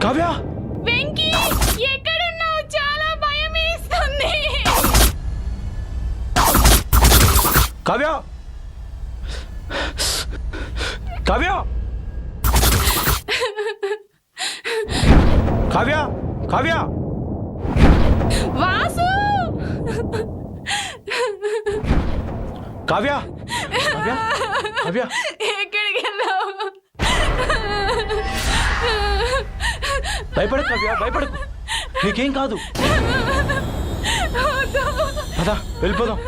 కావ్య వెంకీ ఎక్కడున్నావు? చాలా భయం వేస్తుంది. కావ్య కావ్య కావ్య కావ్య వాసు కావ్య కావ్య కావ్య ఎక్కడికి వెళ్ళావు? భయపడకు కావ్య, భయపడకు, నీకేం కాదు. పద వెళ్ళిపోదాం.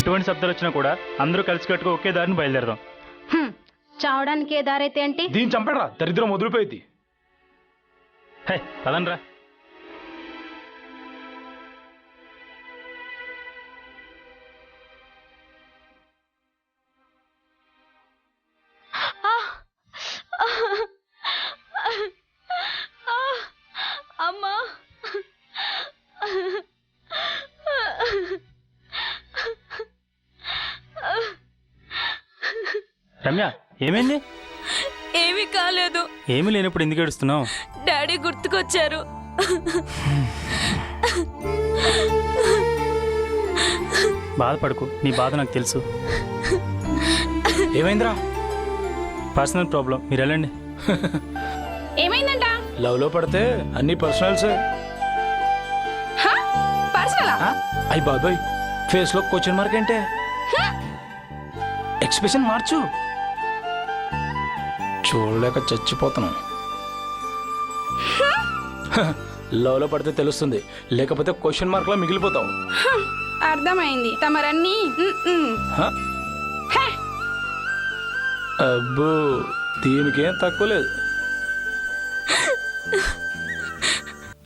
ఎటువంటి శబ్దాలు వచ్చినా కూడా అందరూ కలిసికట్టుగా ఒకే దారిని బయలుదేరదాం. చావడానికి ఏ దారైతే ఏంటి? దీన్ని చంపడరా, దరిద్రం వదిలిపోయింది. హే పదండ్రా. అమ్మా రమ్య ఏమైంది? ఏమీ కాలేదు. ఏమీ లేనప్పుడు ఎందుకు ఏడుస్తున్నావు? డాడీ గుర్తుకొచ్చారు. బాధపడకు, నీ బాధ నాకు తెలుసు. ఏమైందిరా? పర్సనల్ ప్రాబ్లం, మీరు వెళ్ళండి. ఏమైందంట? లవ్ లో పడితే అన్ని పర్సనల్స్. పర్సనలా? అయ్యి బాబాయ్, ఫేస్ లో క్వశ్చన్ మార్క్ ఏంటే? ఎక్స్ప్రెషన్ మార్చు. చూడలేక చచ్చిపోతున్నాం. లవ్ లో పడితే తెలుస్తుంది, లేకపోతే క్వశ్చన్ మార్క్ లో మిగిలిపోతావు. అర్థమైంది. తమరన్నీ అబ్బో, దీనికేం తక్కువ లేదు.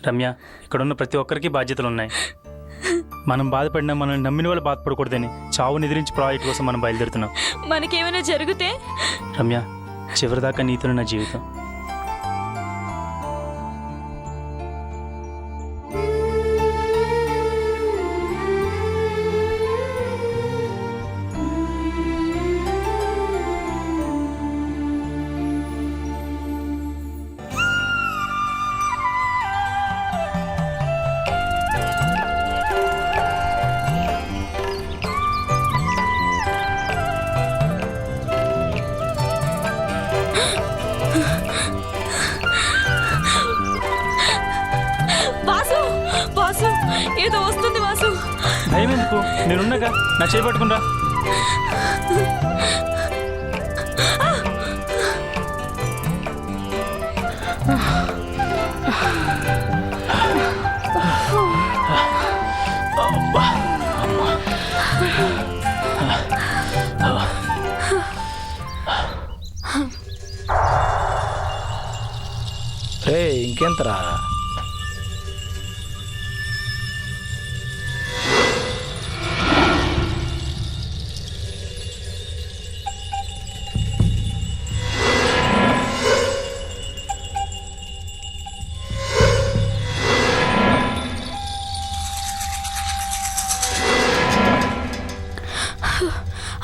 రమ్య, ఇక్కడున్న ప్రతి ఒక్కరికి బాధ్యతలు ఉన్నాయి. మనం బాధపడినా మనల్ని నమ్మిన వాళ్ళు బాధపడకూడదని చావు నిద్రించి ప్రాజెక్ట్ కోసం మనం బయలుదేరుతున్నాం. మనకేమైనా జరిగితే? రమ్య, చివరిదాకా నీతో నా జీవితం. వాసు, వాసు, ఏదో వస్తుంది వాసు. భయం ఎందుకు? నేనున్నాగా, నా చేపట్టుకుంటా. రే ఇంకెంతరా?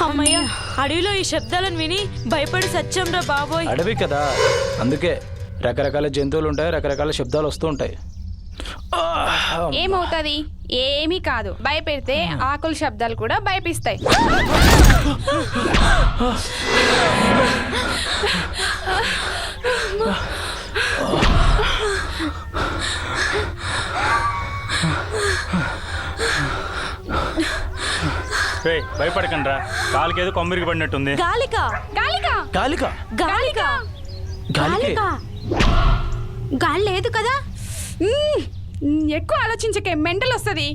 అమ్మయ్య అడవిలో ఈ శబ్దాలను విని భయపడి సత్యం రా బాబోయ్. అడవి కదా, అందుకే రకరకాల జంతువులు ఉంటాయి, రకరకాల శబ్దాలు వస్తూ ఉంటాయి. ఏమవుతుంది? ఏమీ కాదు. భయపెడితే ఆకుల శబ్దాలు కూడా భయపిస్తాయి. భయపడకండి రా, కాలుకి ఏదో కొమ్మిరికి పడినట్టుంది. గాలిక గాలిక గాలిక గాలిక గాలికి గాలి లేదు కదా. ఎక్కువ ఆలోచించకే, మెంటల్ వస్తుంది.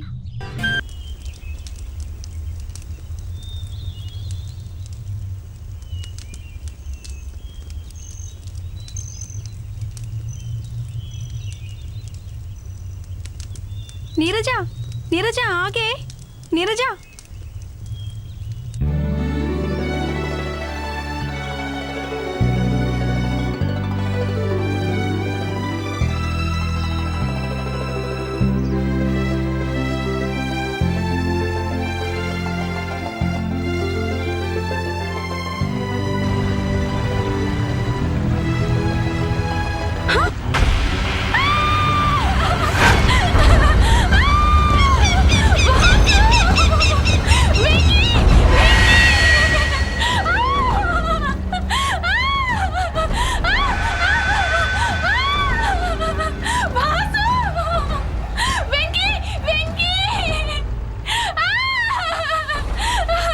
నీరజ నీరజ ఆగే నీరజ.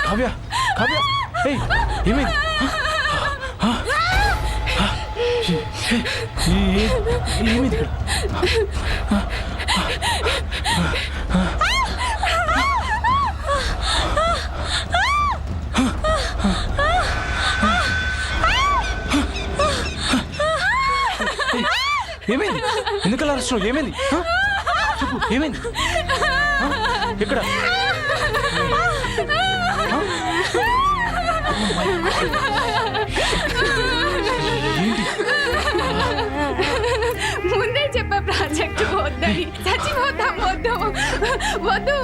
కావ్య కావ్య, ఏయ్, ఏమైంది? ఏమైంది ఇక్కడ? ఏమైంది? ఎందుకలా అరుస్తున్నావు? ఏమైంది? చెప్పు, ఏమైంది? ఎక్కడ? ముందే చెప్ప ప్రాజెక్ట్ వద్దని. చచ్చిపోతాం, వద్దు వద్దు.